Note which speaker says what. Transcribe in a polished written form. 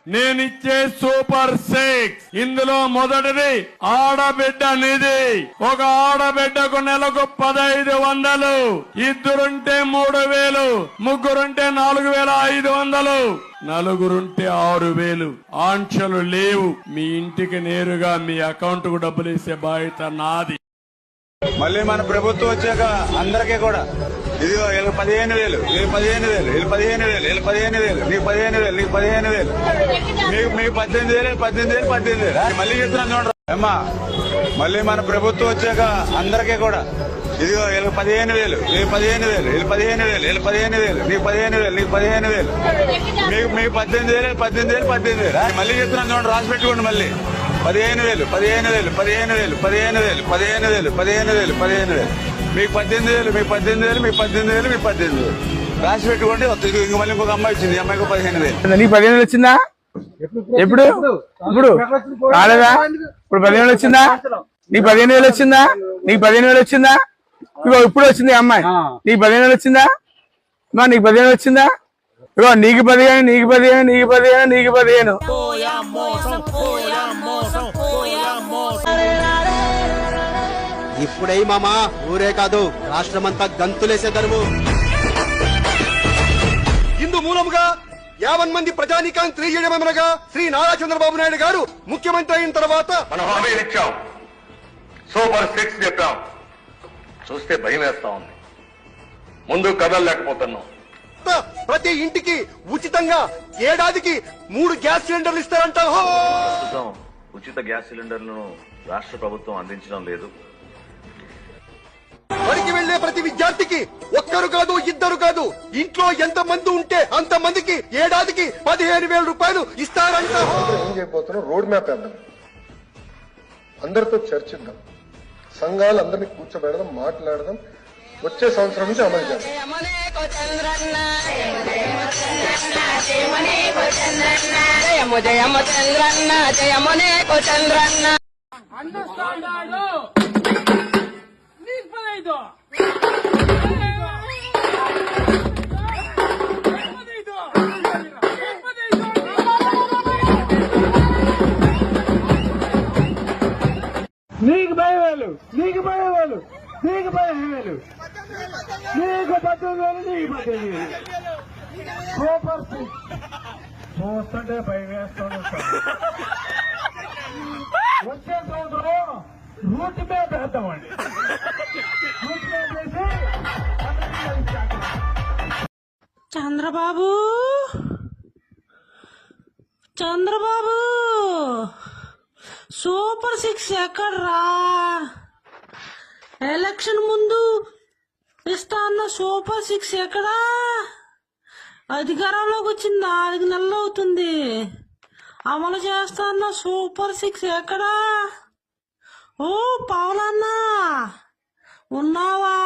Speaker 1: నేనిచ్చే super six. ఇందులో మొదటిది ఆడబిడ్డ నిధి. ఒక ఆడబిడ్డకు నెలకు 1500, ఇద్దరుంటే 3000, ముగ్గురుంటే 4500, నలుగురుంటే 6000. ఆంక్షలు లేవు. మీ ఇంటికి నేరుగా మీ అకౌంట్ కు డబ్బులు వేసే బాధ్యత నాది.
Speaker 2: మళ్ళీ మన ప్రభుత్వం వచ్చాక అందరికీ కూడా ఇదిగో వీళ్ళకి 15,000, వీళ్ళు 15,000, వీళ్ళు 15,000, వీళ్ళు 15,000, నీకు 15,000, నీకు 15,000, మీకు 18,000, 18,000, 18,000. మళ్ళీ చెప్తున్నాను చూడండి అమ్మా. మళ్ళీ మన ప్రభుత్వం వచ్చాక అందరికీ కూడా ఇదిగో వీళ్ళకి 15,000, వీళ్ళు 15,000, వీళ్ళు 15,000, వీళ్ళు 15,000, నీకు 15,000, నీకు 15,000, మీకు 18,000, 18,000, 18,000. మళ్ళీ చెప్తున్నాను చూడండి, రాసి పెట్టుకోండి. మళ్ళీ 15,000, 15,000, 15,000, 15,000, 15,000, 15,000, 15,000, మీకు 18,000, మీకు 18,000, మీకు 18,000, మీకు 18,000. రాసి పెట్టుకోండి. ఇంక మళ్ళీ ఇంకొక అమ్మాయి వచ్చింది, అమ్మాయికి 15,000.
Speaker 3: నీకు 15,000 వచ్చిందా? ఎప్పుడు ఇప్పుడు రాలేదా? ఇప్పుడు 15,000 వచ్చిందా? నీకు 15,000 వచ్చిందా? నీకు 15,000 వచ్చిందా? ఇగో ఇప్పుడు వచ్చింది అమ్మాయి. నీకు 15,000 వచ్చిందా? నీకు 15,000 వచ్చిందా? ఇగో నీకు 15, నీకు 15, నీకు 15, నీకు 15.
Speaker 4: ఇప్పుడే మామా ఊరే కాదు రాష్ట్రమంతా గంతులేసే ధర్ము. ఇందు మూలముగా 50 మంది ప్రజానీకాన్ని తెలియజేయడమనగా శ్రీ నారా చంద్రబాబు నాయుడు గారు ముఖ్యమంత్రి అయిన తర్వాత
Speaker 5: మనం హామీలు ఇచ్చాం, సూపర్ సిక్స్ చెప్పాం. చూస్తే భయం వేస్తా ఉంది. ముందు కదలలేకపోతున్నాం.
Speaker 4: ప్రతి ఇంటికి ఉచితంగా ఏడాదికి 3 గ్యాస్ సిలిండర్లు ఇస్తారంట.
Speaker 5: ప్రస్తుతం ఉచిత గ్యాస్ సిలిండర్లను రాష్ట్ర ప్రభుత్వం అందించడం లేదు.
Speaker 4: బడికి వెళ్లే ప్రతి విద్యార్థికి ఒక్కరు కాదు, ఇద్దరు కాదు, ఇంట్లో ఎంత మంది ఉంటే అంత మందికి ఏడాదికి 15,000 రూపాయలు ఇస్తారంట.
Speaker 6: ఏం చేయబోతున్నాం? రోడ్ మ్యాప్ వేద్దాం, అందరితో చర్చిద్దాం, సంఘాలందరినీ కూర్చోబెడదాం, మాట్లాడదాం, వచ్చే సంవత్సరం నుంచి అమలు చేద్దాం.
Speaker 3: నీకు 10,000, నీకు 10,000, నీకు 15,000, నీకు 18,000, నీకు 18,000. సూపర్ సిక్స్ చూస్తుంటే భయం వేస్తాను. వచ్చే సంవత్సరం రూట్ మ్యాప్ వేద్దామండి. రూట్ మ్యాప్ వేసి
Speaker 7: చంద్రబాబు, చంద్రబాబు, సూపర్ సిక్స్ ఎక్కడ్రా? ఎలక్షన్ ముందు ఇస్తా అన్న సూపర్ సిక్స్ ఎక్కడా? అధికారంలోకి వచ్చింది 4 నెలలు అవుతుంది. అమలు చేస్తా అన్న సూపర్ సిక్స్ ఎక్కడా? ఓ పవలన్నా ఉన్నావా?